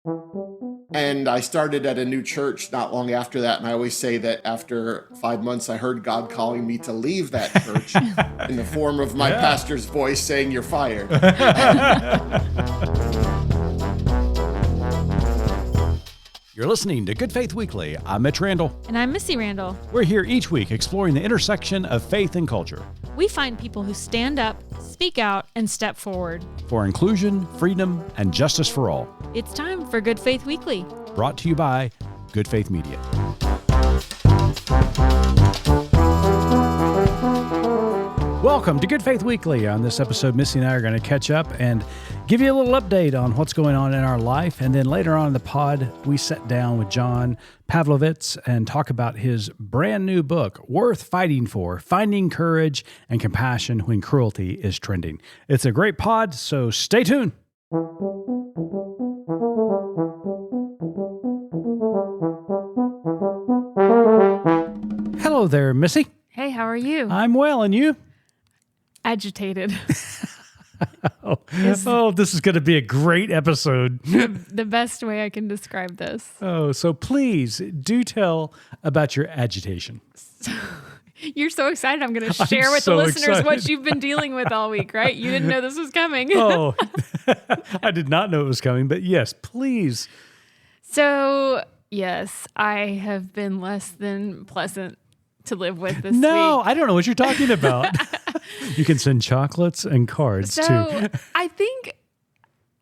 And I started at a new church not long after that. And I always say that after 5 months, I heard God calling me to leave that church in the form of my pastor's voice saying, "You're fired." You're listening to Good Faith Weekly. I'm Mitch Randall. And I'm Missy Randall. We're here each week exploring the intersection of faith and culture. We find people who stand up, speak out, and step forward. For inclusion, freedom, and justice for all. It's time for Good Faith Weekly. Brought to you by Good Faith Media. Welcome to Good Faith Weekly. On this episode, Missy and I are going to catch up and give you a little update on what's going on in our life. And then later on in the pod, we sit down with John Pavlovitz and talk about his brand new book, Worth Fighting For, Finding Courage and Compassion When Cruelty is Trending. It's a great pod, so stay tuned. Hello there, Missy. Hey, how are you? I'm well, and you? Agitated. Oh, this is going to be a great episode. The best way I can describe this. Oh, so please do tell about your agitation. You're so excited. I'm going to share with the listeners what you've been dealing with all week, right? You didn't know this was coming. Oh, I did not know it was coming, but yes, please. So, yes, I have been less than pleasant to live with this week. No, I don't know what you're talking about. You can send chocolates and cards too. I think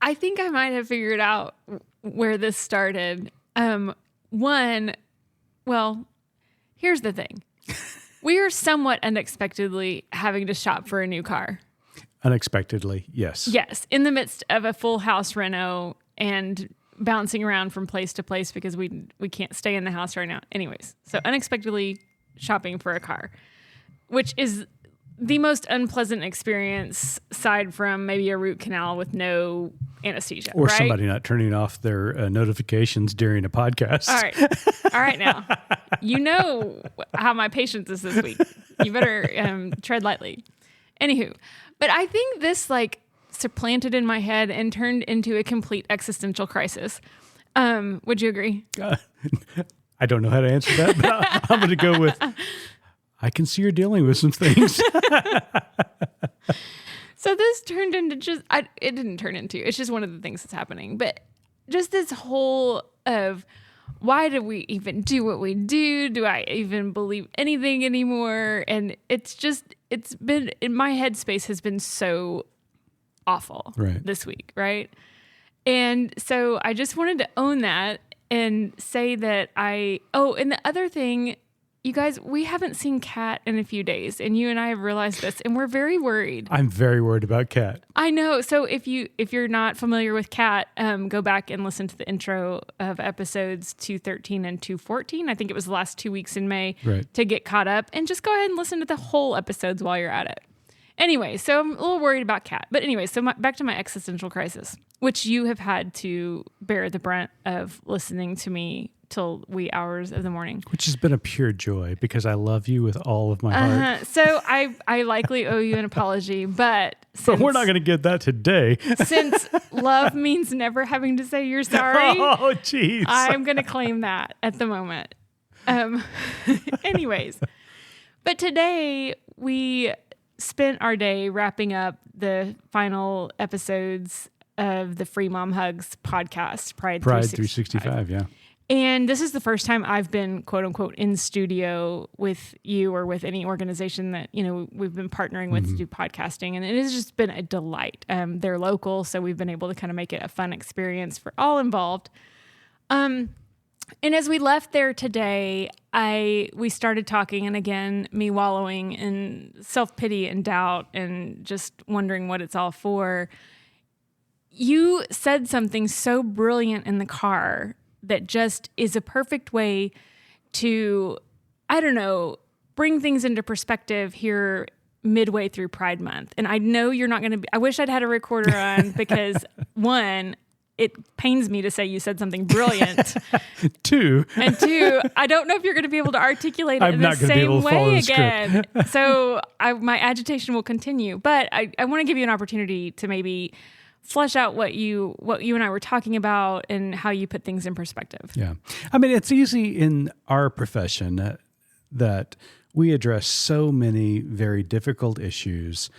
I might have figured out where this started. Well, here's the thing. We are somewhat unexpectedly having to shop for a new car. Unexpectedly, yes. Yes, in the midst of a full house reno and bouncing around from place to place because we can't stay in the house right now. Anyways, so unexpectedly shopping for a car, which is the most unpleasant experience aside from maybe a root canal with no anesthesia. Or right? somebody not turning off their notifications during a podcast. All right now. You know how my patience is this week. You better tread lightly. Anywho, but I think this supplanted in my head and turned into a complete existential crisis. Would you agree? I don't know how to answer that, but I'm going to go with, I can see you're dealing with some things. So this turned into it didn't turn into, it's just one of the things that's happening. But just this whole of, why do we even do what we do? Do I even believe anything anymore? And it's been, in my headspace has been so awful this week, right? And so I just wanted to own that and say that and the other thing, you guys, we haven't seen Kat in a few days, and you and I have realized this, and we're very worried. I'm very worried about Kat. I know. So if you're not familiar with Kat, go back and listen to the intro of episodes 213 and 214. I think it was the last 2 weeks in May to get caught up, and just go ahead and listen to the whole episodes while you're at it. Anyway, so I'm a little worried about Kat. But anyway, so back to my existential crisis, which you have had to bear the brunt of listening to me till wee hours of the morning. Which has been a pure joy because I love you with all of my heart. So I likely owe you an apology, but we're not going to get that today. Since love means never having to say you're sorry, oh, jeez, I'm going to claim that at the moment. Anyways, but today we spent our day wrapping up the final episodes of the Free Mom Hugs podcast, Pride 365. Yeah. And this is the first time I've been, quote unquote, in studio with you or with any organization that, we've been partnering with to do podcasting. And it has just been a delight. They're local, so we've been able to kind of make it a fun experience for all involved. And as we left there today, we started talking, and again, me wallowing in self-pity and doubt and just wondering what it's all for. You said something so brilliant in the car that just is a perfect way to, bring things into perspective here midway through Pride Month. And I know you're not going to I wish I'd had a recorder on because one, it pains me to say you said something brilliant. Two, I don't know if you're going to be able to articulate it in the same way again. So my agitation will continue. But I want to give you an opportunity to maybe flesh out what you and I were talking about and how you put things in perspective. Yeah. I mean, it's easy in our profession that we address so many very difficult issues.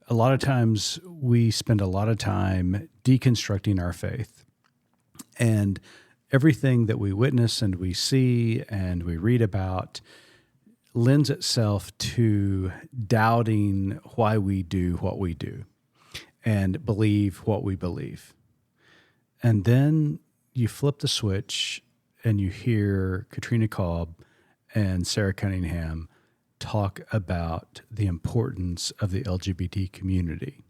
A lot of times we spend a lot of time deconstructing our faith, and everything that we witness and we see and we read about lends itself to doubting why we do what we do and believe what we believe. And then you flip the switch and you hear Katrina Kolb and Sarah Cunningham talk about the importance of the LGBT community,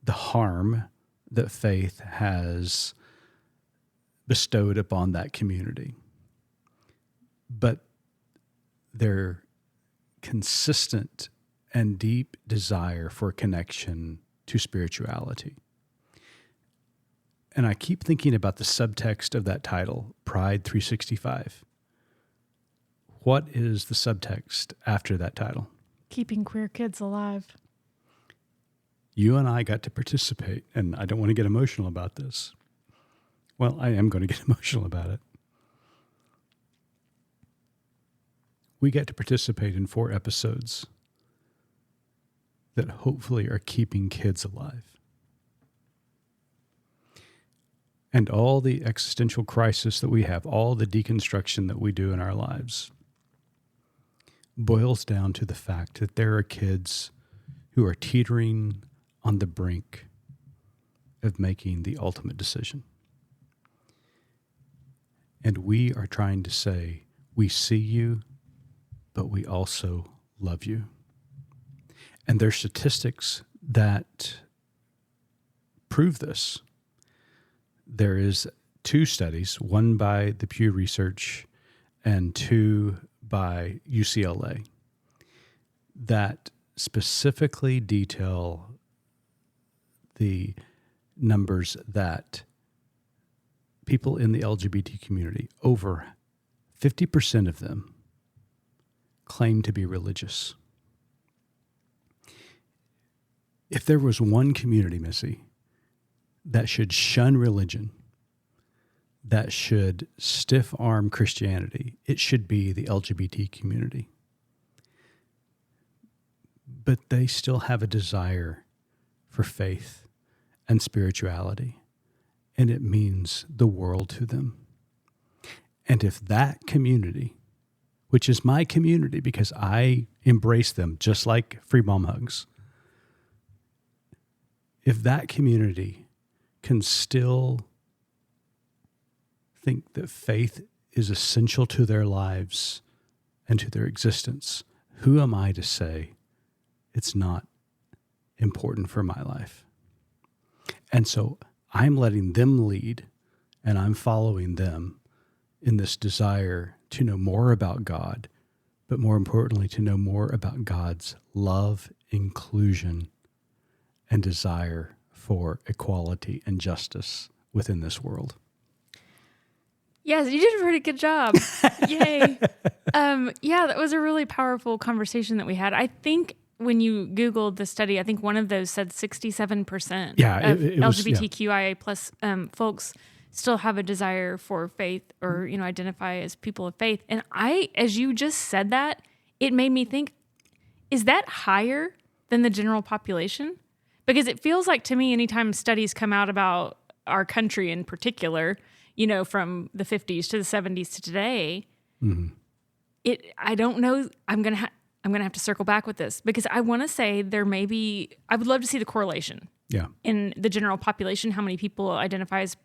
the harm that faith has bestowed upon that community, but their consistent and deep desire for connection to spirituality. And I keep thinking about the subtext of that title, Pride 365. What is the subtext after that title? Keeping queer kids alive. You and I got to participate, and I don't want to get emotional about this. Well, I am going to get emotional about it. We get to participate in 4 episodes that hopefully are keeping kids alive. And all the existential crisis that we have, all the deconstruction that we do in our lives, boils down to the fact that there are kids who are teetering on the brink of making the ultimate decision. And we are trying to say, we see you, but we also love you. And there's statistics that prove this. There is 2 studies, one by the Pew Research and 2 by UCLA, that specifically detail the numbers that people in the LGBT community, over 50% of them, claim to be religious. If there was one community, Missy, that should shun religion, that should stiff-arm Christianity, it should be the LGBT community. But they still have a desire for faith and spirituality, and it means the world to them. And if that community, which is my community because I embrace them just like free mom hugs, if that community can still think that faith is essential to their lives and to their existence, who am I to say it's not important for my life? And so I'm letting them lead, and I'm following them in this desire to know more about God, but more importantly, to know more about God's love, inclusion, and desire for equality and justice within this world. Yes, you did a pretty good job. Yay. Yeah, that was a really powerful conversation that we had. I think when you Googled the study, I think one of those said 67% of LGBTQIA plus folks still have a desire for faith or, identify as people of faith. And as you just said that, it made me think, is that higher than the general population? Because it feels like to me, anytime studies come out about our country in particular, from the 50s to the 70s to today, I don't know. I'm gonna have to circle back with this because I want to say I would love to see the correlation. Yeah. In the general population, how many people identify as,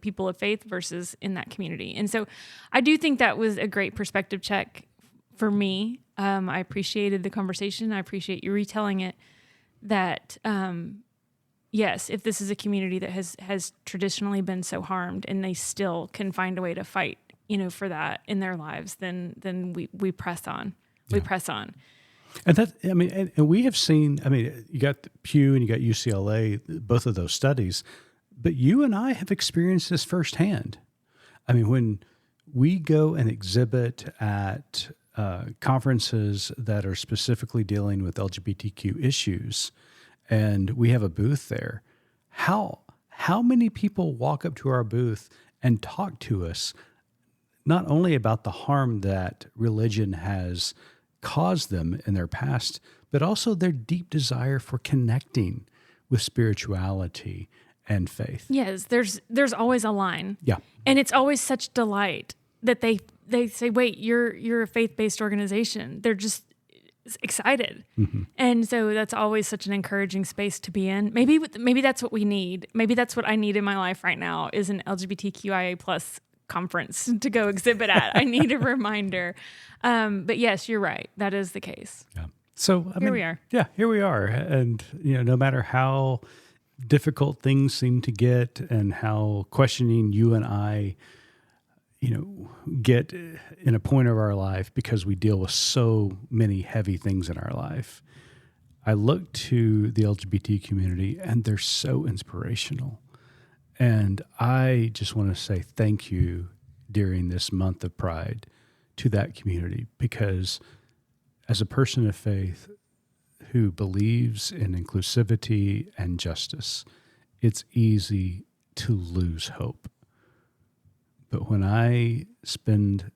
people of faith versus in that community. And so I do think that was a great perspective check for me. I appreciated the conversation. I appreciate you retelling it that, yes, if this is a community that has traditionally been so harmed and they still can find a way to fight, for that in their lives, then we press on. We press on. And and we have seen, you got Pew and you got UCLA, both of those studies, but you and I have experienced this firsthand. When we go and exhibit at conferences that are specifically dealing with LGBTQ issues, and we have a booth there, how many people walk up to our booth and talk to us, not only about the harm that religion has caused them in their past, but also their deep desire for connecting with spirituality and faith. Yes, there's always a line. Yeah. And it's always such delight that they say, wait, you're a faith-based organization. They're just excited. Mm-hmm. And so that's always such an encouraging space to be in. Maybe that's what we need. Maybe that's what I need in my life right now is an LGBTQIA plus conference to go exhibit at. I need a reminder. But yes, you're right. That is the case. Yeah. So here we are. Yeah, here we are. And no matter how difficult things seem to get and how questioning you and I get in a point of our life because we deal with so many heavy things in our life, I look to the LGBT community and they're so inspirational. And I just want to say thank you during this month of Pride to that community, because as a person of faith who believes in inclusivity and justice, it's easy to lose hope. But when I spend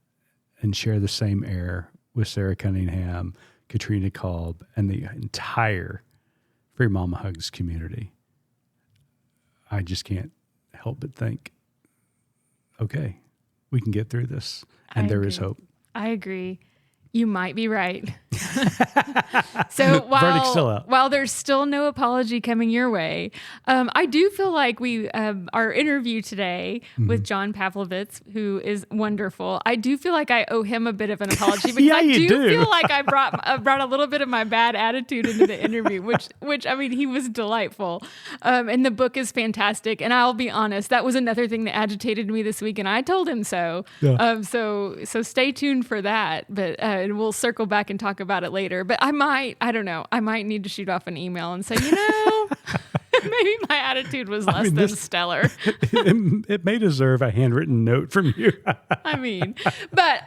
and share the same air with Sarah Cunningham, Katrina Kolb, and the entire Free Mama Hugs community, I just can't help but think, okay, we can get through this, and there is hope. I agree. You might be right. So while there's still no apology coming your way, I do feel like our interview today with John Pavlovitz, who is wonderful, I do feel like I owe him a bit of an apology because I do feel like I brought a little bit of my bad attitude into the interview, which I mean, he was delightful. And the book is fantastic. And I'll be honest, that was another thing that agitated me this week, and I told him so. Yeah. So stay tuned for that. But and we'll circle back and talk about it later. But I might need to shoot off an email and say, maybe my attitude was less than stellar. It may deserve a handwritten note from you. I mean, but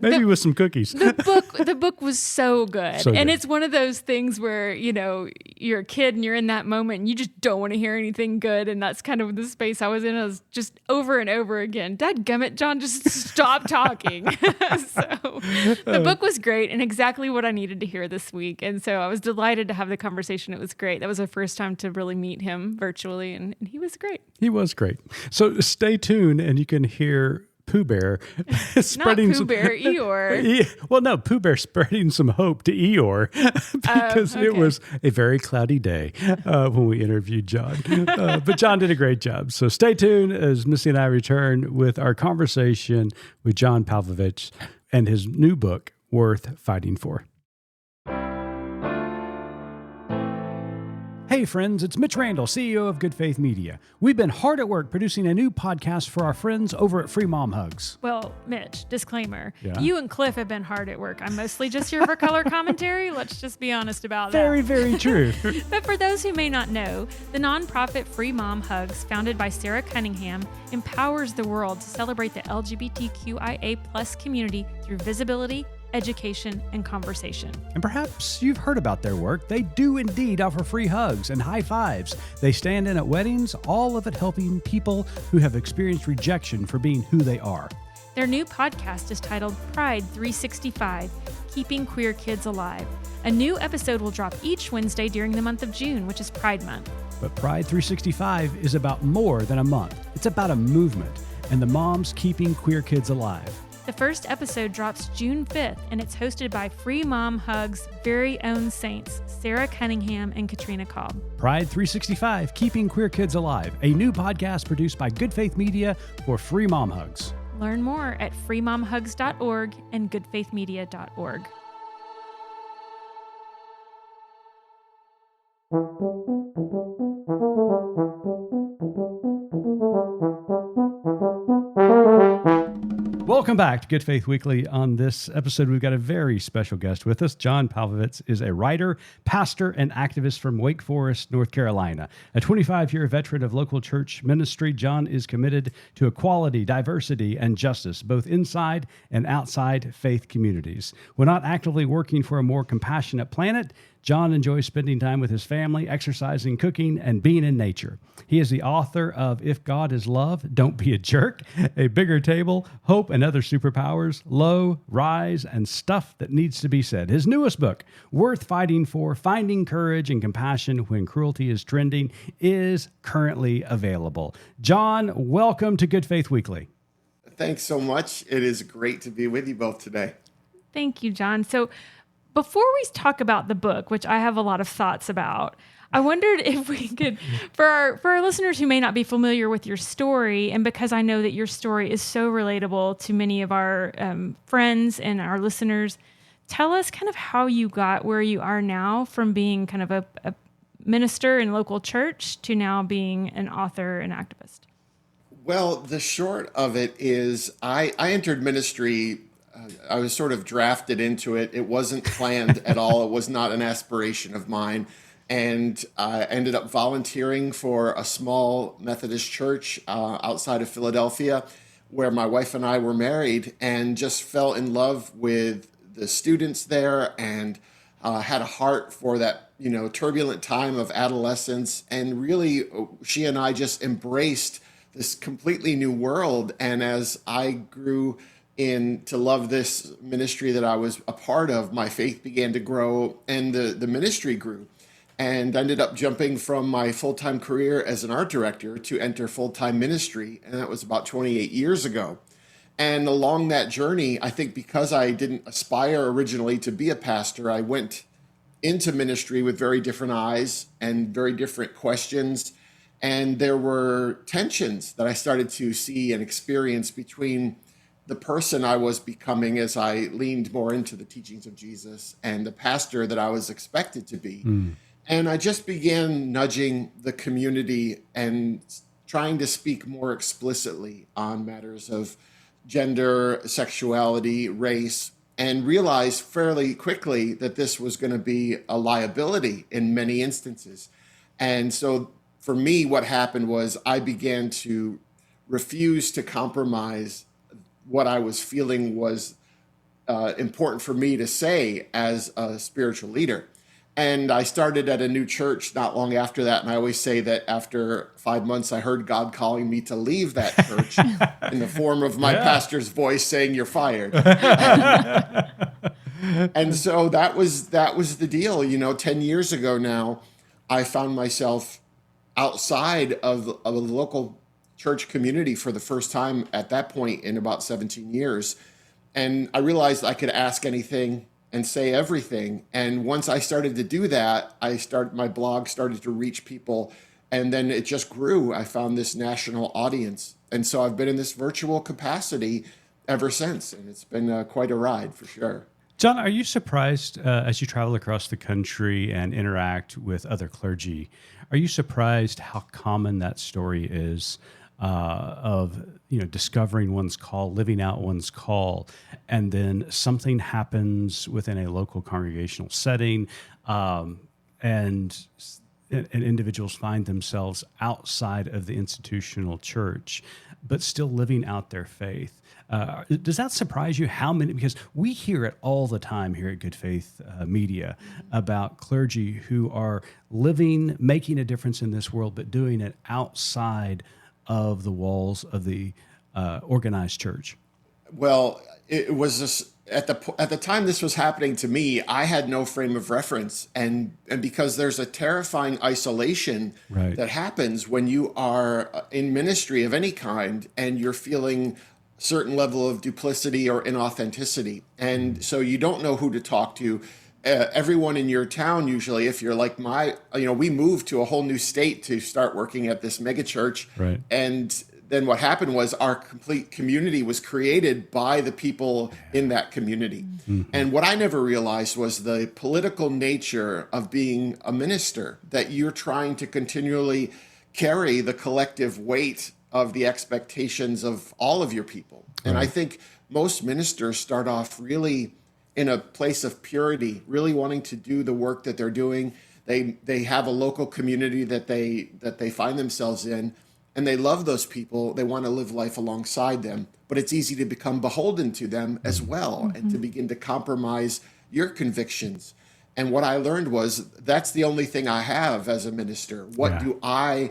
maybe with some cookies. The book was so good. And it's one of those things where, you're a kid and you're in that moment and you just don't want to hear anything good. And that's kind of the space I was in. I was just over and over again, dadgummit, John, just stop talking. So the book was great and exactly what I needed to hear this week. And so I was delighted to have the conversation. It was great. That was the first time to really meet him virtually, and he was great. He was great. So stay tuned, and you can hear Pooh Bear spreading Not Pooh Bear, Eeyore. Well, no, Pooh Bear spreading some hope to Eeyore because it was a very cloudy day when we interviewed John. But John did a great job. So stay tuned as Missy and I return with our conversation with John Pavlovitz and his new book, Worth Fighting For. Hey friends, it's Mitch Randall, CEO of Good Faith Media. We've been hard at work producing a new podcast for our friends over at Free Mom Hugs. Well, Mitch, disclaimer. Yeah? You and Cliff have been hard at work. I'm mostly just here for color commentary. Let's just be honest about that. Very, very true. But for those who may not know, the nonprofit Free Mom Hugs, founded by Sarah Cunningham, empowers the world to celebrate the LGBTQIA plus community through visibility, education, and conversation. And perhaps you've heard about their work. They do indeed offer free hugs and high fives. They stand in at weddings, all of it helping people who have experienced rejection for being who they are. Their new podcast is titled Pride 365, Keeping Queer Kids Alive. A new episode will drop each Wednesday during the month of June, which is Pride Month. But Pride 365 is about more than a month. It's about a movement and the moms keeping queer kids alive. The first episode drops June 5th, and it's hosted by Free Mom Hugs' very own saints, Sarah Cunningham and Katrina Kolb. Pride 365, Keeping Queer Kids Alive, a new podcast produced by Good Faith Media for Free Mom Hugs. Learn more at freemomhugs.org and goodfaithmedia.org. Welcome back to Good Faith Weekly. On this episode, we've got a very special guest with us. John Pavlovitz is a writer, pastor, and activist from Wake Forest, North Carolina. A 25-year veteran of local church ministry, John is committed to equality, diversity, and justice, both inside and outside faith communities. While not actively working for a more compassionate planet, John enjoys spending time with his family, exercising, cooking, and being in nature. He is the author of If God is Love, Don't Be a Jerk, A Bigger Table, Hope and Other Superpowers, Low, Rise, and Stuff That Needs to Be Said. His newest book, Worth Fighting For, Finding Courage and Compassion When Cruelty is Trending, is currently available. John, welcome to Good Faith Weekly. Thanks so much. It is great to be with you both today. Thank you, John. So before we talk about the book, which I have a lot of thoughts about, I wondered if we could, for our listeners who may not be familiar with your story, and because I know that your story is so relatable to many of our friends and our listeners, tell us kind of how you got where you are now from being kind of a minister in local church to now being an author and activist. Well, the short of it is I entered ministry. I was sort of drafted into it. It wasn't planned at all. It was not an aspiration of mine. And I ended up volunteering for a small Methodist church outside of Philadelphia, where my wife and I were married, and just fell in love with the students there, and had a heart for that, turbulent time of adolescence. And really, she and I just embraced this completely new world. And as I grew to love this ministry that I was a part of, my faith began to grow, and the ministry grew. And ended up jumping from my full-time career as an art director to enter full-time ministry. And that was about 28 years ago. And along that journey, I think because I didn't aspire originally to be a pastor, I went into ministry with very different eyes and very different questions. And there were tensions that I started to see and experience between the person I was becoming as I leaned more into the teachings of Jesus and the pastor that I was expected to be. And I just began nudging the community and trying to speak more explicitly on matters of gender, sexuality, race, and realized fairly quickly that this was going to be a liability in many instances. And so for me, what happened was I began to refuse to compromise what I was feeling was important for me to say as a spiritual leader. And I started at a new church not long after that. And I always say that after 5 months, I heard God calling me to leave that church in the form of my pastor's voice saying, "You're fired." And so that was the deal. 10 years ago now, I found myself outside of the local church community for the first time at that point in about 17 years. And I realized I could ask anything and say everything. And once I started to do that, my blog started to reach people, and then it just grew. I found this national audience. And so I've been in this virtual capacity ever since, and it's been quite a ride for sure. John, are you surprised as you travel across the country and interact with other clergy, are you surprised how common that story is of discovering one's call, living out one's call, and then something happens within a local congregational setting, and individuals find themselves outside of the institutional church, but still living out their faith? Does that surprise you? How many? Because we hear it all the time here at Good Faith Media about clergy who are living, making a difference in this world, but doing it outside of the walls of the organized church. Well, it was just, at the time this was happening to me, I had no frame of reference, and because there's a terrifying isolation that happens when you are in ministry of any kind, and you're feeling a certain level of duplicity or inauthenticity, and so you don't know who to talk to. Everyone in your town, usually, if you're like we moved to a whole new state to start working at this mega church. Right. And then what happened was our complete community was created by the people in that community. Mm-hmm. And what I never realized was the political nature of being a minister, that you're trying to continually carry the collective weight of the expectations of all of your people. Right. And I think most ministers start off really in a place of purity, really wanting to do the work that they're doing. They have a local community that they find themselves in, and they love those people. They want to live life alongside them, but it's easy to become beholden to them as well, and to begin to compromise your convictions. And what I learned was that's the only thing I have as a minister. What do I,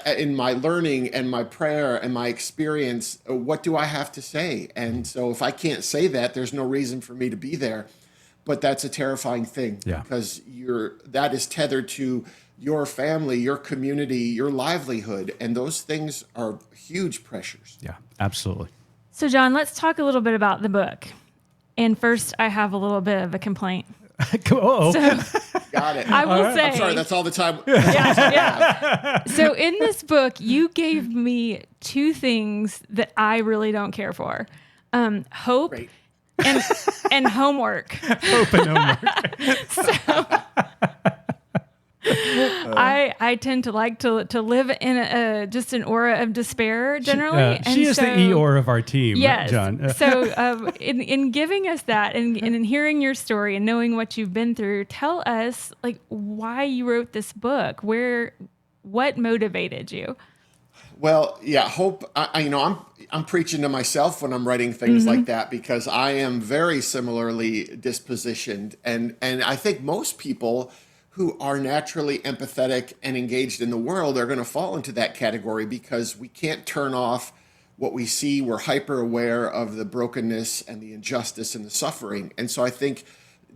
in my learning and my prayer and my experience, what do I have to say? And so if I can't say that, there's no reason for me to be there. But that's a terrifying thing because that is tethered to your family, your community, your livelihood. And those things are huge pressures. Yeah, absolutely. So, John, let's talk a little bit about the book. And first, I have a little bit of a complaint. Oh, got it. I will say, I'm sorry, that's all the time. yeah. So in this book, you gave me two things that I really don't care for: hope Great. and homework. Hope and homework. I tend to like to live in just an aura of despair generally. She is the Eeyore of our team, yes. John. So in giving us that and in hearing your story and knowing what you've been through, tell us like why you wrote this book. What motivated you? Well, yeah, hope. I'm preaching to myself when I'm writing things like that because I am very similarly dispositioned, and I think most people who are naturally empathetic and engaged in the world are going to fall into that category because we can't turn off what we see. We're hyper aware of the brokenness and the injustice and the suffering. And so I think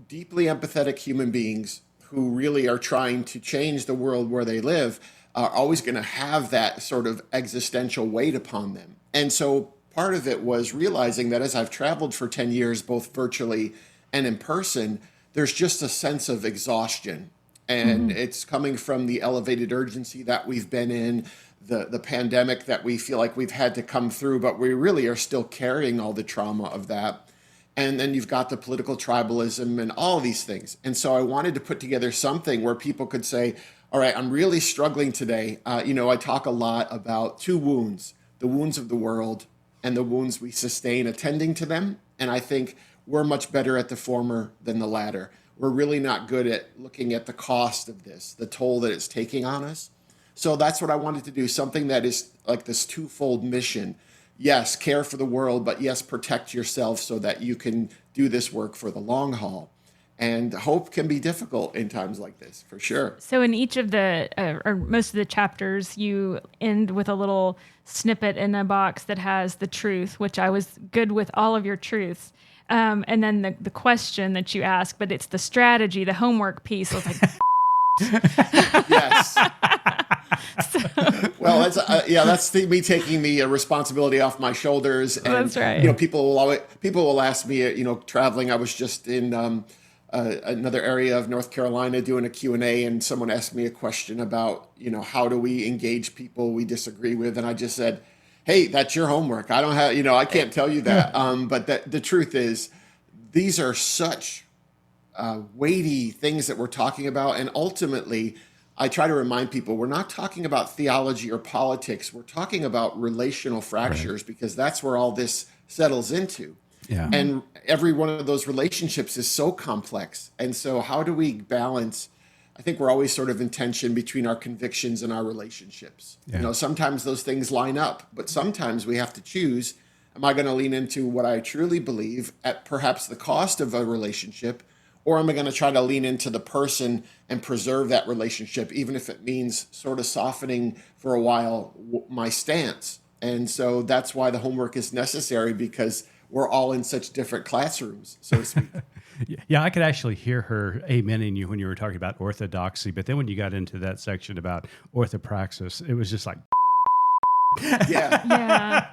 deeply empathetic human beings who really are trying to change the world where they live are always going to have that sort of existential weight upon them. And so part of it was realizing that as I've traveled for 10 years, both virtually and in person, there's just a sense of exhaustion. And it's coming from the elevated urgency that we've been in, the pandemic that we feel like we've had to come through, but we really are still carrying all the trauma of that. And then you've got the political tribalism and all these things. And so I wanted to put together something where people could say, all right, I'm really struggling today. I talk a lot about two wounds, the wounds of the world and the wounds we sustain attending to them. And I think we're much better at the former than the latter. We're really not good at looking at the cost of this, the toll that it's taking on us. So that's what I wanted to do, something that is like this twofold mission. Yes, care for the world, but yes, protect yourself so that you can do this work for the long haul. And hope can be difficult in times like this, for sure. So in each of the, or most of the chapters, you end with a little snippet in a box that has the truth, which I was good with all of your truths. And then the question that you ask, but it's the strategy, the homework piece. I was like, yes. Well, that's me taking the responsibility off my shoulders. And, that's right. People will ask me, traveling. I was just in another area of North Carolina doing a Q&A, and someone asked me a question about, how do we engage people we disagree with? And I just said, hey, that's your homework. I don't have, I can't tell you that. But the truth is, these are such weighty things that we're talking about. And ultimately, I try to remind people, we're not talking about theology or politics. We're talking about relational fractures, because that's where all this settles into. Yeah. And every one of those relationships is so complex. And so how do we balance? I think we're always sort of in tension between our convictions and our relationships. Yeah. Sometimes those things line up, but sometimes we have to choose, am I going to lean into what I truly believe at perhaps the cost of a relationship, or am I going to try to lean into the person and preserve that relationship, even if it means sort of softening for a while my stance? And so that's why the homework is necessary, because we're all in such different classrooms, so to speak. Yeah, I could actually hear her amening you when you were talking about orthodoxy, but then when you got into that section about orthopraxis, it was just like, yeah.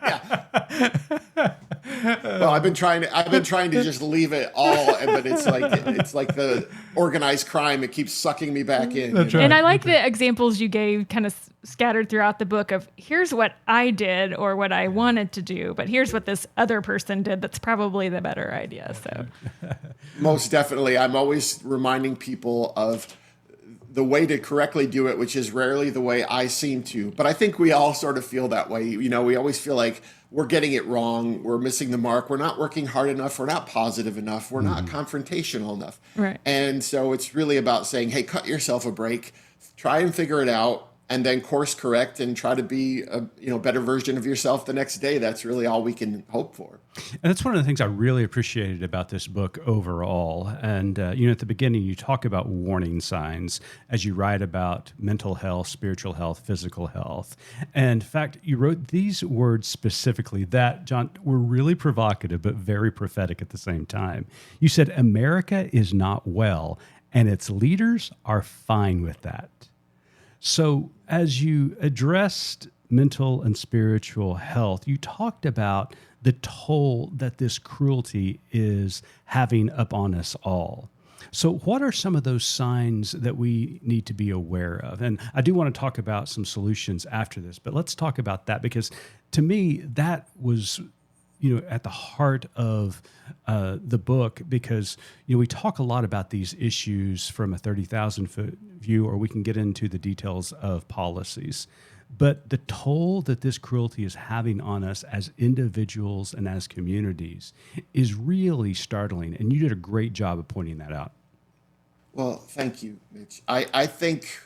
Well, I've been trying to just leave it all, but it's like the organized crime. It keeps sucking me back in. That's right. And I like the examples you gave kind of scattered throughout the book of here's what I did or what I wanted to do, but here's what this other person did that's probably the better idea. So most definitely, I'm always reminding people of the way to correctly do it, which is rarely the way I seem to. But I think we all sort of feel that way. We always feel like we're getting it wrong. We're missing the mark. We're not working hard enough. We're not positive enough. We're not confrontational enough. Right. And so it's really about saying, hey, cut yourself a break. Try and figure it out. and then course correct and try to be a better version of yourself the next day. That's really all we can hope for. And that's one of the things I really appreciated about this book overall. And, at the beginning, you talk about warning signs as you write about mental health, spiritual health, physical health. And in fact, you wrote these words specifically that, John, were really provocative, but very prophetic at the same time. You said, America is not well, and its leaders are fine with that. So as you addressed mental and spiritual health, you talked about the toll that this cruelty is having upon us all. So what are some of those signs that we need to be aware of? And I do want to talk about some solutions after this, but let's talk about that, because to me, that was at the heart of the book, because we talk a lot about these issues from a 30,000-foot view, or we can get into the details of policies. But the toll that this cruelty is having on us as individuals and as communities is really startling, and you did a great job of pointing that out. Well, thank you, Mitch. I think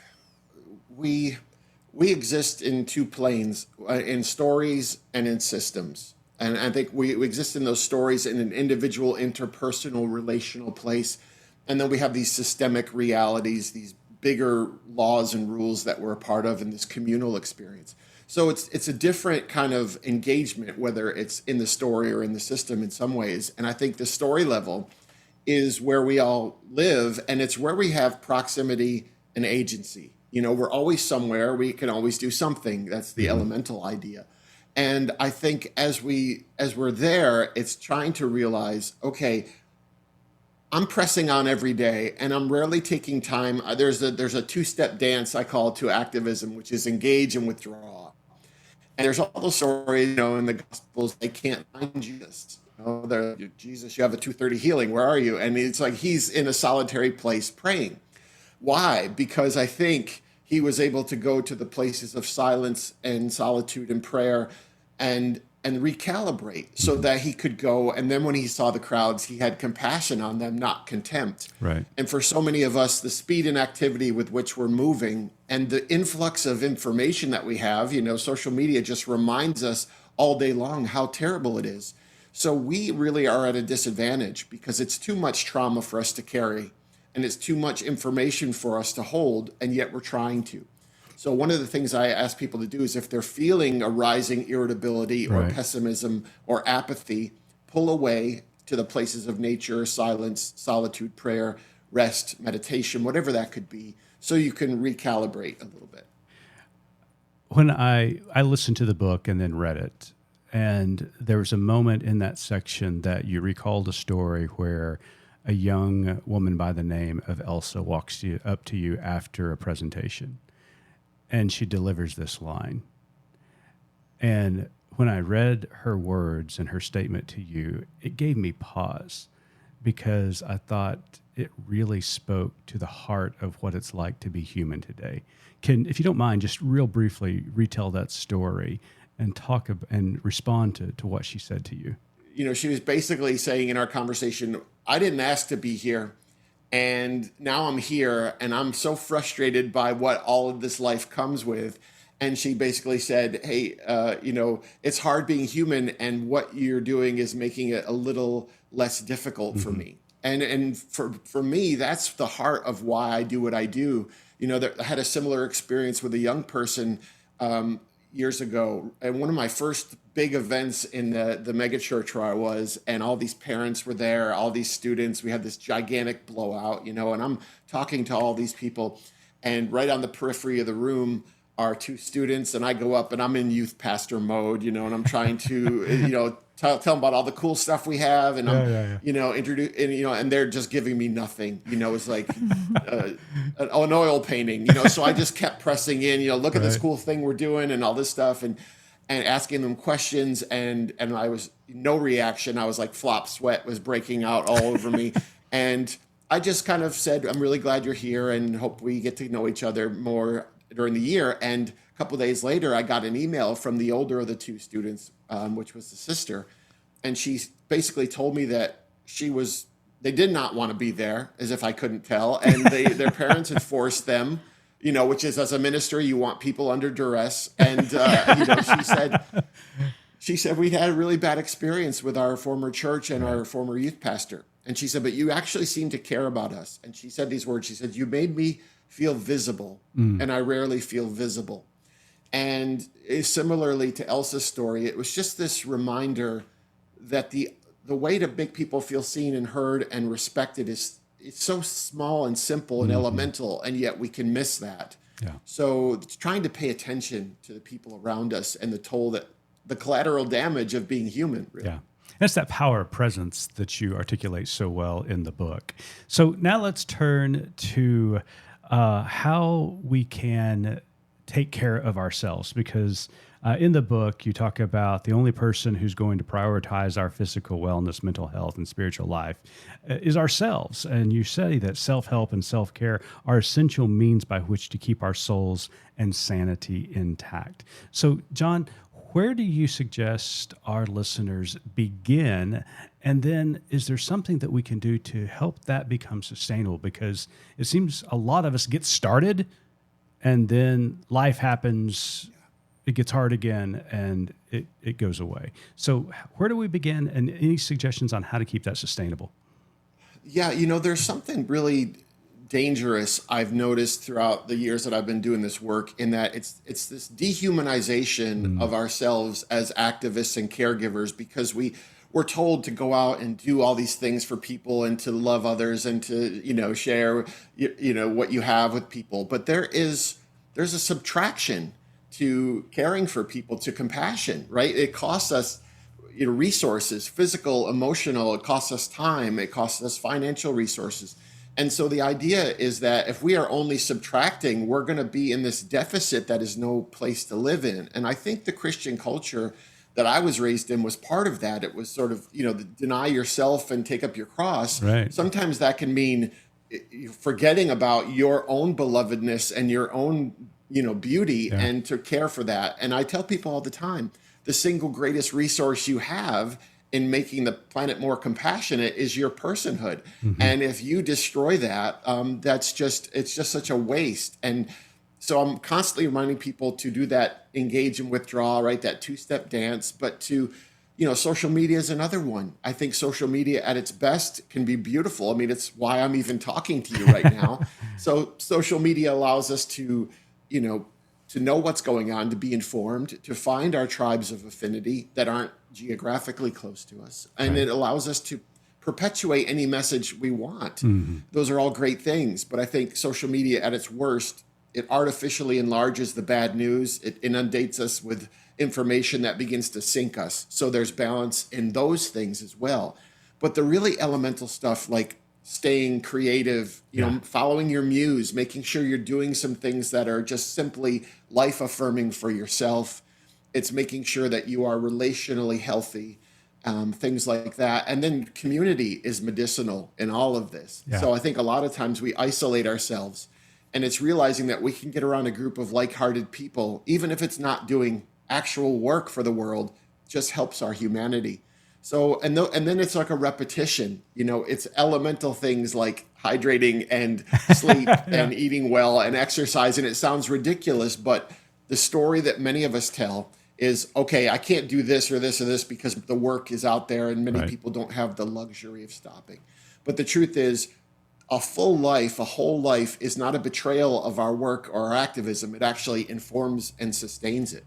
we exist in two planes, in stories and in systems. And I think we exist in those stories in an individual, interpersonal, relational place. And then we have these systemic realities, these bigger laws and rules that we're a part of in this communal experience. So it's a different kind of engagement, whether it's in the story or in the system in some ways. And I think the story level is where we all live, and it's where we have proximity and agency. We're always somewhere. We can always do something. That's the elemental idea. And I think as we're there, it's trying to realize, okay, I'm pressing on every day, and I'm rarely taking time. There's a two-step dance I call to activism, which is engage and withdraw. And there's all those stories, in the Gospels, they can't find Jesus. Jesus, you have a 2:30 healing. Where are you? And it's like he's in a solitary place praying. Why? Because I think he was able to go to the places of silence and solitude and prayer and recalibrate so that he could go. And then when he saw the crowds, he had compassion on them, not contempt. Right. And for so many of us, the speed and activity with which we're moving and the influx of information that we have, social media just reminds us all day long how terrible it is. So we really are at a disadvantage because it's too much trauma for us to carry, and it's too much information for us to hold, and yet we're trying to. So one of the things I ask people to do is if they're feeling a rising irritability or pessimism or apathy, pull away to the places of nature, silence, solitude, prayer, rest, meditation, whatever that could be, so you can recalibrate a little bit. When I listened to the book and then read it, and there was a moment in that section that you recalled a story where a young woman by the name of Elsa walks up to you after a presentation, and she delivers this line. And when I read her words and her statement to you, it gave me pause, because I thought it really spoke to the heart of what it's like to be human today. If you don't mind, just real briefly retell that story and talk and respond to what she said to you. She was basically saying in our conversation, I didn't ask to be here, and now I'm here, and I'm so frustrated by what all of this life comes with. And she basically said, hey, it's hard being human, and what you're doing is making it a little less difficult for me. And for me, that's the heart of why I do what I do. I had a similar experience with a young person years ago, and one of my first big events in the megachurch where I was, and all these parents were there, all these students. We had this gigantic blowout, and I'm talking to all these people, and right on the periphery of the room are two students, and I go up and I'm in youth pastor mode, and I'm trying to, tell them about all the cool stuff we have, and I'm, introduce, and they're just giving me nothing, it's like an oil painting, so I just kept pressing in, look at this cool thing we're doing and all this stuff, and asking them questions, and I was no reaction. I was like flop sweat was breaking out all over me, and I just kind of said, I'm really glad you're here, and hope we get to know each other more during the year. And a couple of days later, I got an email from the older of the two students, which was the sister. And she basically told me that they did not want to be there, as if I couldn't tell. And their parents had forced them which is, as a minister, you want people under duress. And, she said, we had a really bad experience with our former church and our former youth pastor. And she said, but you actually seem to care about us. And she said these words. She said, you made me feel visible, and I rarely feel visible. And similarly to Elsa's story, it was just this reminder that the way to make people feel seen and heard and respected is it's so small and simple and elemental, and yet we can miss that. Yeah. So it's trying to pay attention to the people around us and the collateral damage of being human. Really. Yeah. That's that power of presence that you articulate so well in the book. So now let's turn to how we can take care of ourselves, because in the book you talk about the only person who's going to prioritize our physical wellness, mental health, and spiritual life is ourselves. And you say that self-help and self-care are essential means by which to keep our souls and sanity intact. So, John, where do you suggest our listeners begin? And then is there something that we can do to help that become sustainable? Because it seems a lot of us get started and then life happens, it gets hard again, and it goes away. So where do we begin, and any suggestions on how to keep that sustainable? Yeah, there's something really dangerous I've noticed throughout the years that I've been doing this work, in that it's this dehumanization of ourselves as activists and caregivers, because we're told to go out and do all these things for people and to love others and to share what you have with people. But there's a subtraction to caring for people, to compassion, right? It costs us resources, physical, emotional. It costs us time. It costs us financial resources. And so the idea is that if we are only subtracting, we're going to be in this deficit that is no place to live in. And I think the Christian culture that I was raised in was part of that. It was sort of, deny yourself and take up your cross. Right. Sometimes that can mean forgetting about your own belovedness and your own, beauty, and to care for that. And I tell people all the time, the single greatest resource you have in making the planet more compassionate is your personhood. And if you destroy that, it's just such a waste. And so I'm constantly reminding people to do that, engage and withdraw, right? That two-step dance. But social media is another one. I think social media at its best can be beautiful. I mean, it's why I'm even talking to you right now. So social media allows us to know what's going on, to be informed, to find our tribes of affinity that aren't geographically close to us. And it allows us to perpetuate any message we want. Those are all great things. But I think social media at its worst, it artificially enlarges the bad news. It inundates us with information that begins to sink us. So there's balance in those things as well. But the really elemental stuff, like staying creative, following your muse, making sure you're doing some things that are just simply life affirming for yourself. It's making sure that you are relationally healthy, things like that. And then community is medicinal in all of this. Yeah. So I think a lot of times we isolate ourselves, and it's realizing that we can get around a group of like-hearted people, even if it's not doing actual work for the world, just helps our humanity. So, and then it's like a repetition, it's elemental things like hydrating and sleep and eating well and exercise. And it sounds ridiculous, but the story that many of us tell is, okay, I can't do this or this or this because the work is out there and many people don't have the luxury of stopping. But the truth is, a full life, a whole life is not a betrayal of our work or our activism. It actually informs and sustains it.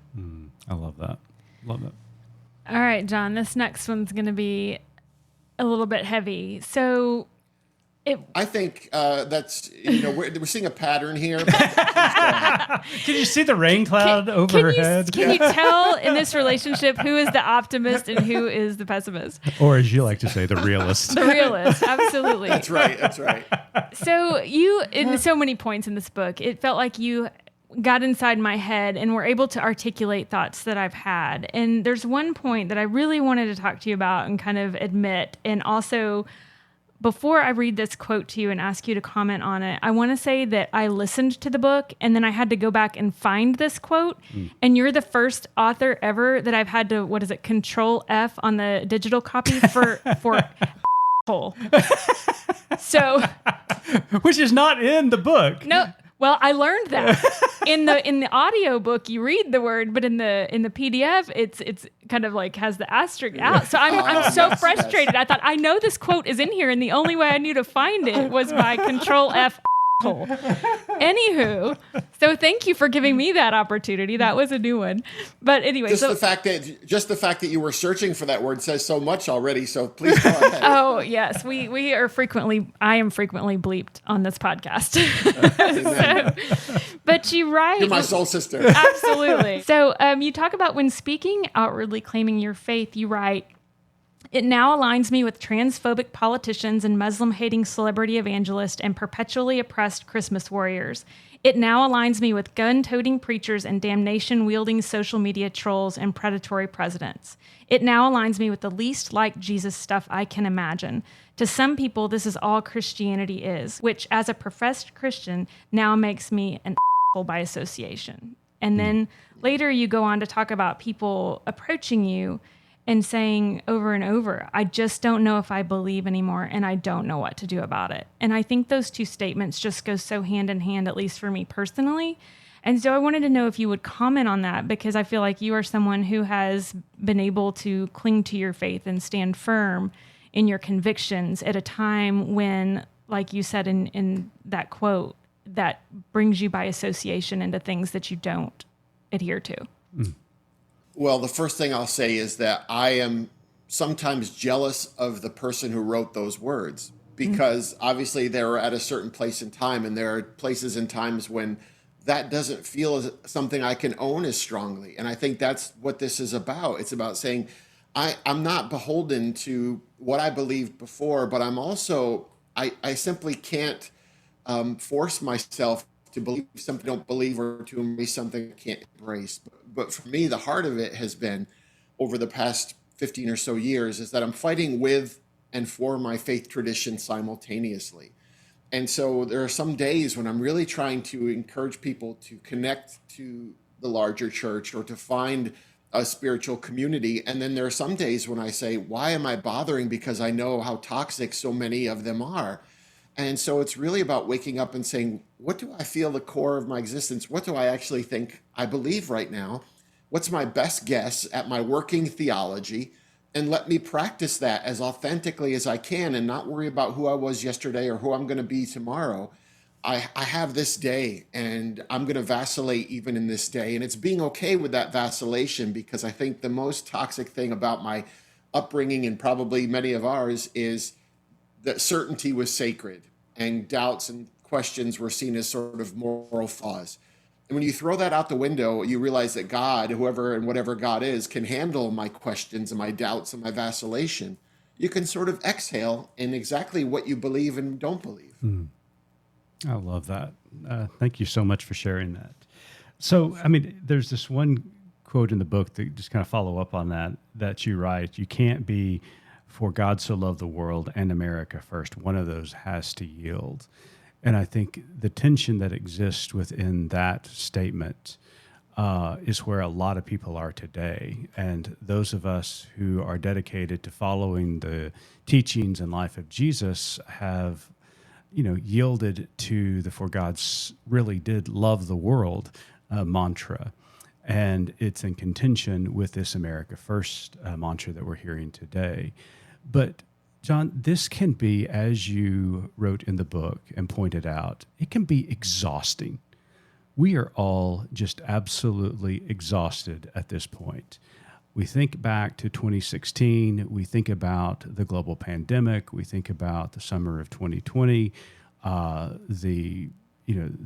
I love that. Love it. All right, John, this next one's going to be a little bit heavy. So I think that's, we're seeing a pattern here. Can you see the rain cloud over her head? Can you tell in this relationship who is the optimist and who is the pessimist? Or as you like to say, the realist. The realist, absolutely. That's right. So you, in so many points in this book, it felt like you got inside my head and were able to articulate thoughts that I've had. And there's one point that I really wanted to talk to you about and kind of admit, and also, before I read this quote to you and ask you to comment on it, I want to say that I listened to the book and then I had to go back and find this quote. And you're the first author ever that I've had to, Control F on the digital copy for hole. So, which is not in the book. No. Well, I learned that in the audio book you read the word, but in the PDF it's kind of like has the asterisk out. So I'm so frustrated. I thought I know this quote is in here, and the only way I knew to find it was by Control F. Anywho, so thank you for giving me that opportunity. That was a new one. But anyway, just the fact that you were searching for that word says so much already. So please go ahead. Oh yes, I am frequently bleeped on this podcast. But you write, you're my soul sister. Absolutely. So you talk about when speaking outwardly claiming your faith, you write, "It now aligns me with transphobic politicians and Muslim-hating celebrity evangelists and perpetually oppressed Christmas warriors. It now aligns me with gun-toting preachers and damnation-wielding social media trolls and predatory presidents. It now aligns me with the least like Jesus stuff I can imagine. To some people, this is all Christianity is, which as a professed Christian now makes me an asshole by association." And then later you go on to talk about people approaching you and saying over and over, "I just don't know if I believe anymore, and I don't know what to do about it." And I think those two statements just go so hand in hand, at least for me personally. And so I wanted to know if you would comment on that, because I feel like you are someone who has been able to cling to your faith and stand firm in your convictions at a time when, like you said in that quote, that brings you by association into things that you don't adhere to. Well, the first thing I'll say is that I am sometimes jealous of the person who wrote those words, because obviously they're at a certain place in time, and there are places and times when that doesn't feel as something I can own as strongly. And I think that's what this is about. It's about saying, I'm not beholden to what I believed before, but I'm also, I simply can't force myself to believe something I don't believe, or to embrace something I can't embrace. But for me, the heart of it has been, over the past 15 or so years, is that I'm fighting with and for my faith tradition simultaneously. And so there are some days when I'm really trying to encourage people to connect to the larger church or to find a spiritual community. And then there are some days when I say, why am I bothering? Because I know how toxic so many of them are. And so it's really about waking up and saying, what do I feel the core of my existence? What do I actually think I believe right now? What's my best guess at my working theology? And let me practice that as authentically as I can, and not worry about who I was yesterday or who I'm going to be tomorrow. I have this day, and I'm going to vacillate even in this day. And it's being okay with that vacillation, because I think the most toxic thing about my upbringing, and probably many of ours, is that certainty was sacred and doubts and questions were seen as sort of moral flaws. And when you throw that out the window, you realize that God, whoever and whatever God is, can handle my questions and my doubts and my vacillation. You can sort of exhale in exactly what you believe and don't believe. I love that. Thank you so much for sharing that. So, I mean, there's this one quote in the book that just kind of follow up on that you write, you can't be "For God so loved the world and America first." One of those has to yield. And I think the tension that exists within that statement is where a lot of people are today. And those of us who are dedicated to following the teachings and life of Jesus have, yielded to the "For God really did love the world" mantra. And it's in contention with this America First mantra that we're hearing today. But John, this can be, as you wrote in the book and pointed out, it can be exhausting. We are all just absolutely exhausted at this point. We think back to 2016, we think about the global pandemic, we think about the summer of 2020, the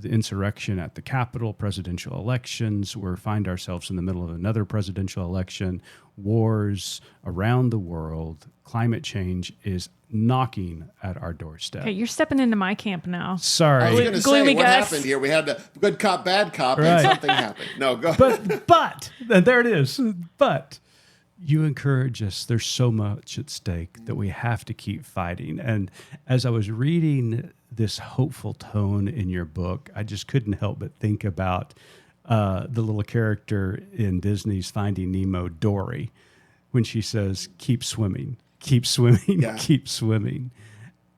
insurrection at the Capitol, presidential elections. We find ourselves in the middle of another presidential election, wars around the world. Climate change is knocking at our doorstep. Okay, you're stepping into my camp now. Sorry. I was going to say, Gloomy what Gus. happened here? We had a good cop, bad cop, Right. and something happened. No, go. But there it is. But you encourage us. There's so much at stake that we have to keep fighting. And as I was reading this hopeful tone in your book, I just couldn't help but think about the little character in Disney's Finding Nemo, Dory, when she says, "Keep swimming, keep swimming, Yeah. keep swimming."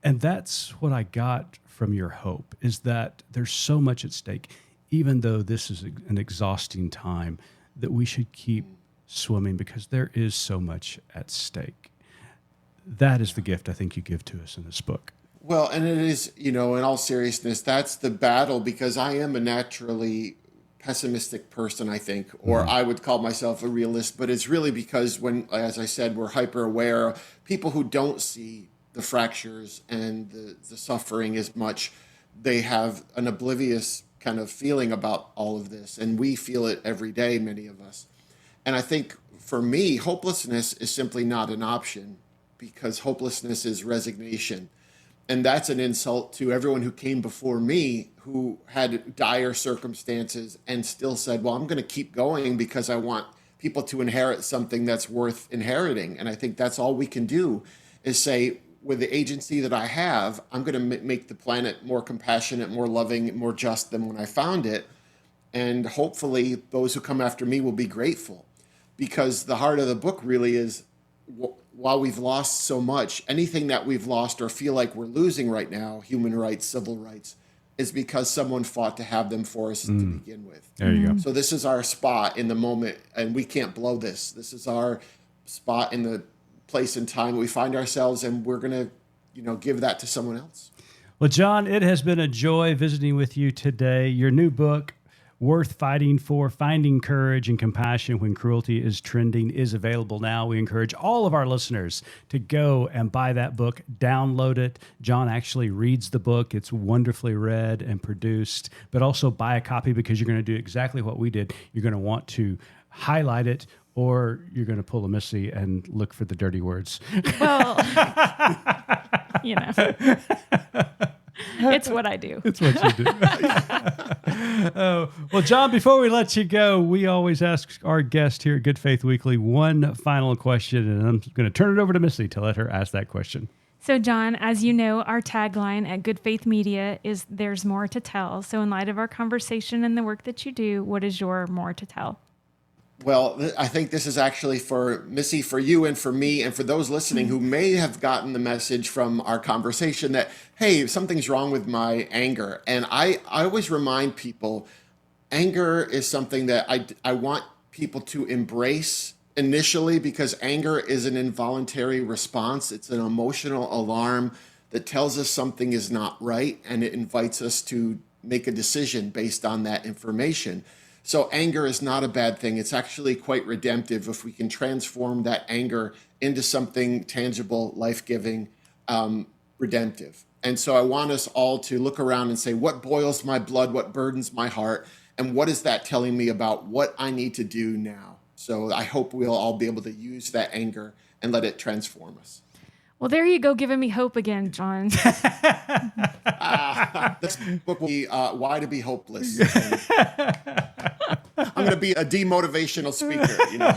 And that's what I got from your hope, is that there's so much at stake, even though this is an exhausting time, that we should keep swimming because there is so much at stake. That is the gift I think you give to us in this book. Well, and it is, in all seriousness, that's the battle, because I am a naturally pessimistic person, I think, or I would call myself a realist, but it's really because when, as I said, we're hyper aware, people who don't see the fractures and the suffering as much, they have an oblivious kind of feeling about all of this. And we feel it every day, many of us. And I think for me, hopelessness is simply not an option, because hopelessness is resignation. And that's an insult to everyone who came before me, who had dire circumstances and still said, well, I'm going to keep going because I want people to inherit something that's worth inheriting. And I think that's all we can do, is say, with the agency that I have, I'm going to make the planet more compassionate, more loving, more just than when I found it. And hopefully those who come after me will be grateful, because the heart of the book really is, while we've lost so much, anything that we've lost or feel like we're losing right now, human rights, civil rights, is because someone fought to have them for us to begin with. There you go. So this is our spot in the moment, and we can't blow this. This is our spot in the place and time we find ourselves, and we're going to, give that to someone else. Well, John, it has been a joy visiting with you today. Your new book, Worth Fighting For, Finding Courage and Compassion When Cruelty is Trending, is available now. We encourage all of our listeners to go and buy that book, download it. John actually reads the book. It's wonderfully read and produced, but also buy a copy, because you're going to do exactly what we did. You're going to want to highlight it, or you're going to pull a Missy and look for the dirty words. Well, it's what I do. It's what you do. Well, John, before we let you go, we always ask our guest here at Good Faith Weekly one final question, and I'm going to turn it over to Missy to let her ask that question. So, John, as you know, our tagline at Good Faith Media is "There's more to tell." So, in light of our conversation and the work that you do, what is your more to tell? Well, I think this is actually for Missy, for you, and for me, and for those listening who may have gotten the message from our conversation that, hey, something's wrong with my anger. And I always remind people, anger is something that I want people to embrace initially, because anger is an involuntary response. It's an emotional alarm that tells us something is not right, and it invites us to make a decision based on that information. So anger is not a bad thing. It's actually quite redemptive if we can transform that anger into something tangible, life-giving, redemptive. And so I want us all to look around and say, what boils my blood, what burdens my heart, and what is that telling me about what I need to do now? So I hope we'll all be able to use that anger and let it transform us. Well, there you go, giving me hope again, John. This book will be Why to Be Hopeless. I'm going to be a demotivational speaker,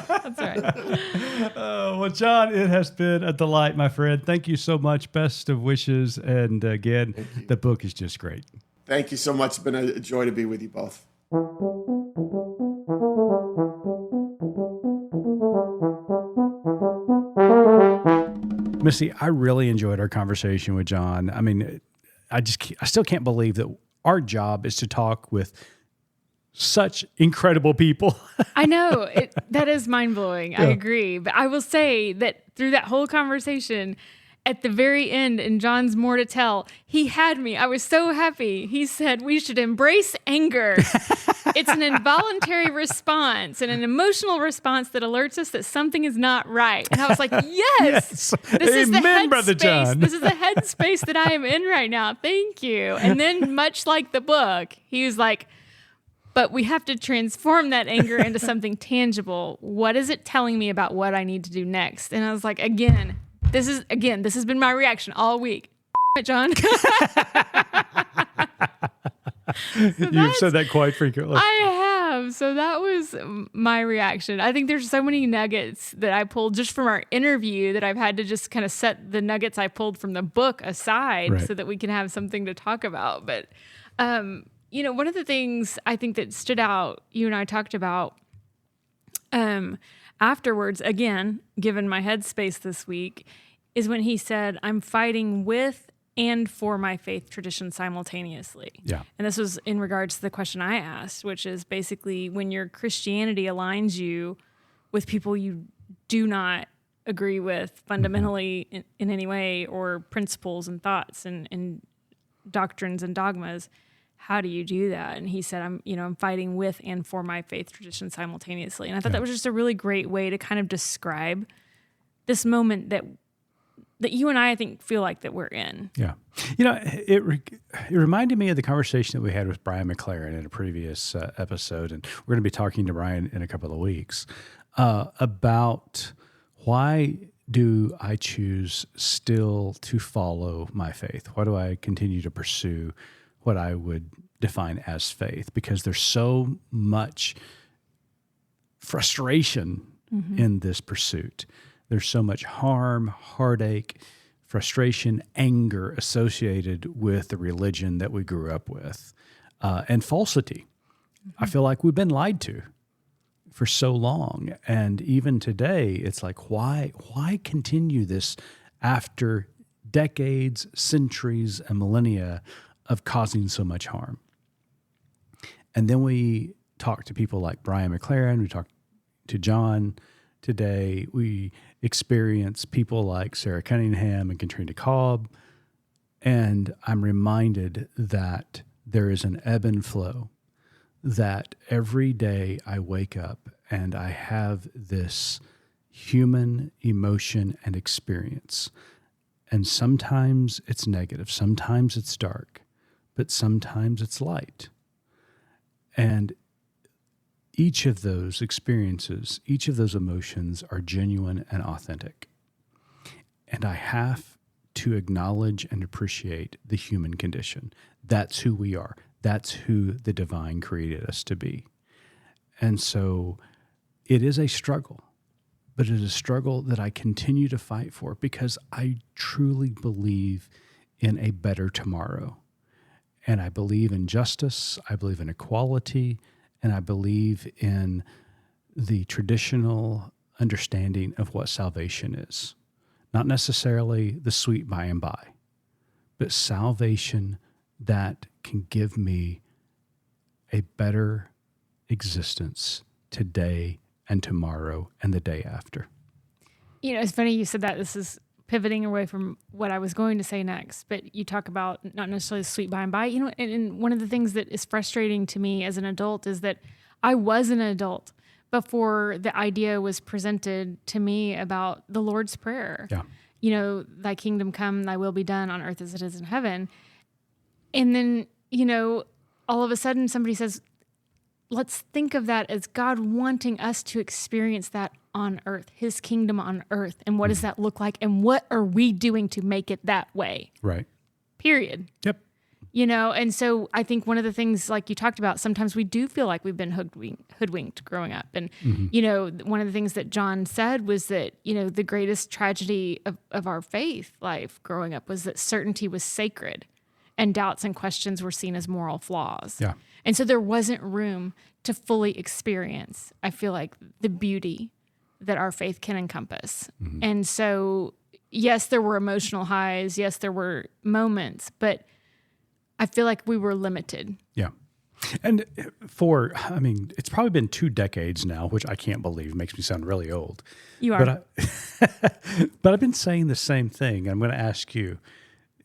That's right. Well, John, it has been a delight, my friend. Thank you so much. Best of wishes. And again, the book is just great. Thank you so much. It's been a joy to be with you both. Missy, I really enjoyed our conversation with John. I mean, I still can't believe that our job is to talk with such incredible people. I know. That is mind-blowing. Yeah. I agree. But I will say that through that whole conversation, at the very end, in John's More to Tell, he had me. I was so happy. He said, we should embrace anger. It's an involuntary response and an emotional response that alerts us that something is not right. And I was like, yes. This is the headspace. This is the headspace that I am in right now. Thank you. And then, much like the book, he was like, but we have to transform that anger into something tangible. What is it telling me about what I need to do next? And I was like, this has been my reaction all week. John. You've said that quite frequently. I have. So that was my reaction. I think there's so many nuggets that I pulled just from our interview that I've had to just kind of set the nuggets I pulled from the book aside so that we can have something to talk about. But, one of the things I think that stood out, you and I talked about afterwards, again, given my headspace this week, is when he said, I'm fighting with and for my faith tradition simultaneously. Yeah. And this was in regards to the question I asked, which is basically when your Christianity aligns you with people you do not agree with fundamentally in any way, or principles and thoughts and doctrines and dogmas, how do you do that? And he said, I'm fighting with and for my faith tradition simultaneously. And I thought that was just a really great way to kind of describe this moment that you and I think, feel like that we're in. Yeah. It reminded me of the conversation that we had with Brian McLaren in a previous episode. And we're going to be talking to Brian in a couple of weeks about why do I choose still to follow my faith? Why do I continue to pursue what I would define as faith? Because there's so much frustration in this pursuit. There's so much harm, heartache, frustration, anger associated with the religion that we grew up with, and falsity. I feel like we've been lied to for so long. And even today, it's like, why continue this after decades, centuries, and millennia of causing so much harm? And then we talk to people like Brian McLaren, we talk to John today, we experience people like Sarah Cunningham and Katrina Cobb, and I'm reminded that there is an ebb and flow, that every day I wake up and I have this human emotion and experience. And sometimes it's negative, sometimes it's dark, but sometimes it's light. And each of those experiences, each of those emotions are genuine and authentic. And I have to acknowledge and appreciate the human condition. That's who we are. That's who the divine created us to be. And so it is a struggle, but it is a struggle that I continue to fight for because I truly believe in a better tomorrow. And I believe in justice, I believe in equality, and I believe in the traditional understanding of what salvation is. Not necessarily the sweet by and by, but salvation that can give me a better existence today and tomorrow and the day after. It's funny you said that. This is pivoting away from what I was going to say next, but you talk about not necessarily sweet by and by. And one of the things that is frustrating to me as an adult is that I was an adult before the idea was presented to me about the Lord's Prayer. Yeah. Thy kingdom come, thy will be done on earth as it is in heaven. And then, all of a sudden somebody says, let's think of that as God wanting us to experience that on earth, his kingdom on earth. And what does that look like? And what are we doing to make it that way? Right. Period. Yep. And so I think one of the things, like you talked about, sometimes we do feel like we've been hoodwinked growing up. And, one of the things that John said was that, the greatest tragedy of our faith life growing up was that certainty was sacred and doubts and questions were seen as moral flaws. Yeah. And so there wasn't room to fully experience, I feel like, the beauty that our faith can encompass. And so, yes, there were emotional highs. Yes, there were moments, but I feel like we were limited. Yeah. And it's probably been 2 decades now, which I can't believe, makes me sound really old. You are. But I've been saying the same thing. I'm going to ask you,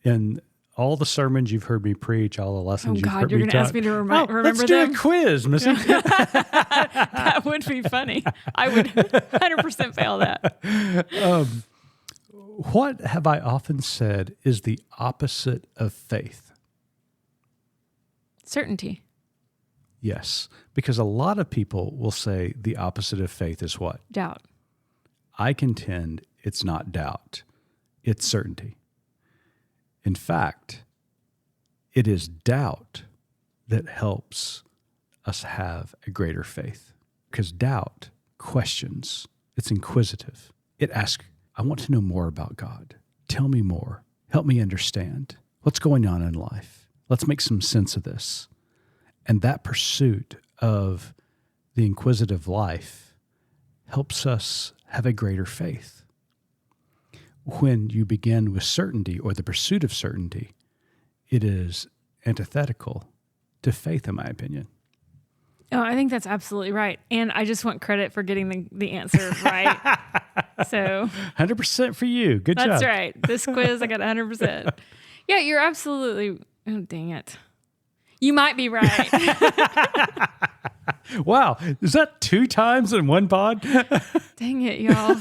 in all the sermons you've heard me preach, all the lessons you've heard me talk. You're going to ask me to remember let's do them? a quiz, Missy. That would be funny. I would 100% fail that. What have I often said is the opposite of faith? Certainty. Yes, because a lot of people will say the opposite of faith is what? Doubt. I contend it's not doubt, it's certainty. In fact, it is doubt that helps us have a greater faith, because doubt questions, it's inquisitive. It asks, I want to know more about God. Tell me more. Help me understand. What's going on in life? Let's make some sense of this. And that pursuit of the inquisitive life helps us have a greater faith. when you begin with certainty or the pursuit of certainty, it is antithetical to faith, in my opinion. Oh, I think that's absolutely right. And I just want credit for getting the answer right. So 100% for you. Good job. that's right. This quiz, I got 100%. Yeah, you're absolutely, oh, dang it. You might be right. Wow. Is that 2 times in one pod? Dang it, y'all.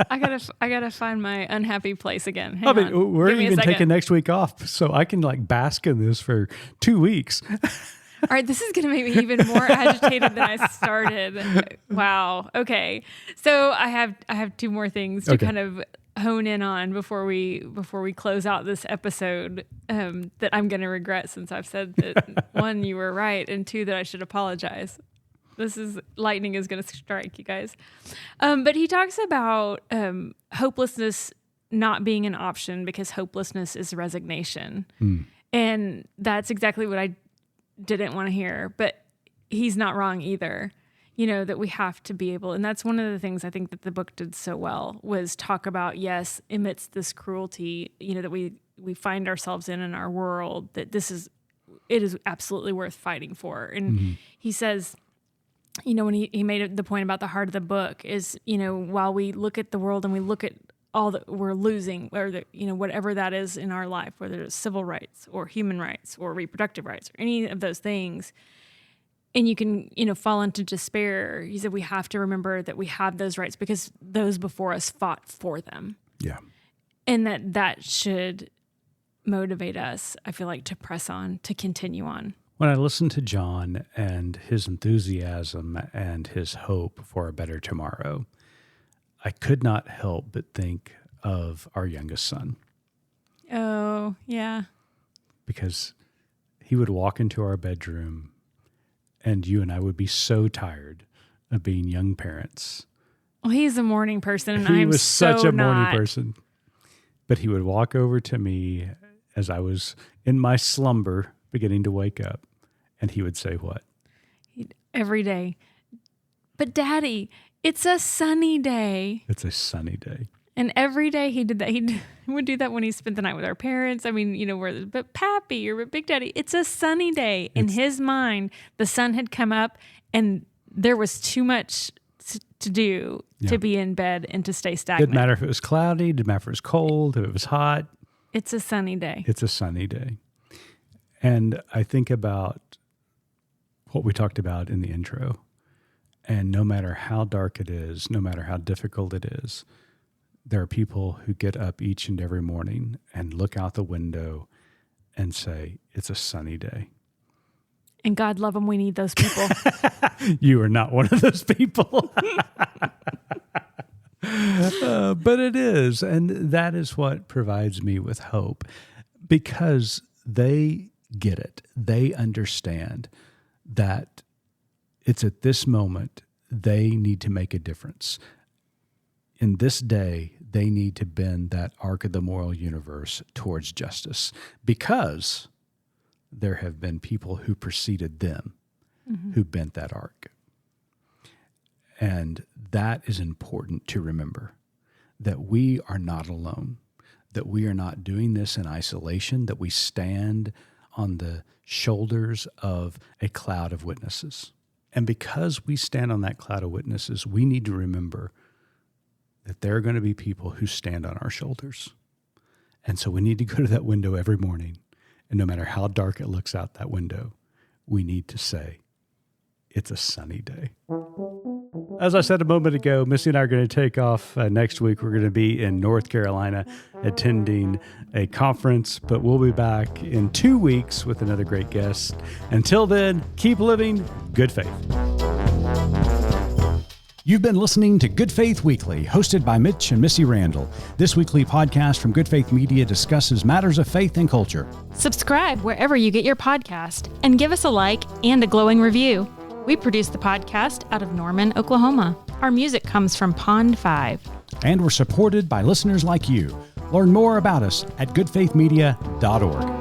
I gotta find my unhappy place again. Hang on. We're Give me a even second. taking next week off, so I can like bask in this for 2 weeks. All right, this is going to make me even more agitated than I started. Wow. Okay. So I have 2 more things to kind of hone in on before we close out this episode that I'm going to regret, since I've said that 1, you were right, and 2, that I should apologize. Lightning is going to strike, you guys. But he talks about hopelessness not being an option because hopelessness is resignation. And that's exactly what I didn't want to hear, but he's not wrong either. That we have to be able, and that's one of the things I think that the book did so well, was talk about, yes, amidst this cruelty, that we find ourselves in our world, that it is absolutely worth fighting for. And he says, when he made the point about the heart of the book is, while we look at the world and we look at all that we're losing, or whatever that is in our life, whether it's civil rights or human rights or reproductive rights or any of those things, and you can, fall into despair. He said we have to remember that we have those rights because those before us fought for them. Yeah. And that should motivate us, I feel like, to press on, to continue on. When I listen to John and his enthusiasm and his hope for a better tomorrow, I could not help but think of our youngest son. Oh, yeah. Because he would walk into our bedroom and you and I would be so tired of being young parents. Well, he's a morning person, and he I'm was so such a morning not. person. But he would walk over to me as I was in my slumber, beginning to wake up, and he would say what? Every day. But Daddy, it's a sunny day. It's a sunny day. And every day he did that. He would do that when he spent the night with our parents. I mean, but Pappy or Big Daddy, it's a sunny day. In his mind, the sun had come up and there was too much to do to be in bed and to stay stagnant. Didn't matter if it was cloudy, didn't matter if it was cold, if it was hot. It's a sunny day. It's a sunny day. And I think about what we talked about in the intro. And no matter how dark it is, no matter how difficult it is, there are people who get up each and every morning and look out the window and say, it's a sunny day. And God love them, we need those people. You are not one of those people. But it is. And that is what provides me with hope, because they get it. They understand that it's at this moment they need to make a difference. In this day, they need to bend that arc of the moral universe towards justice, because there have been people who preceded them who bent that arc. And that is important to remember, that we are not alone, that we are not doing this in isolation, that we stand on the shoulders of a cloud of witnesses. And because we stand on that cloud of witnesses, we need to remember that there are going to be people who stand on our shoulders. And so we need to go to that window every morning, and no matter how dark it looks out that window, we need to say, it's a sunny day. As I said a moment ago, Missy and I are going to take off next week. We're going to be in North Carolina attending a conference, but we'll be back in 2 weeks with another great guest. Until then, keep living good faith. You've been listening to Good Faith Weekly, hosted by Mitch and Missy Randall. This weekly podcast from Good Faith Media discusses matters of faith and culture. Subscribe wherever you get your podcast and give us a like and a glowing review. We produce the podcast out of Norman, Oklahoma. Our music comes from Pond 5. And we're supported by listeners like you. Learn more about us at goodfaithmedia.org.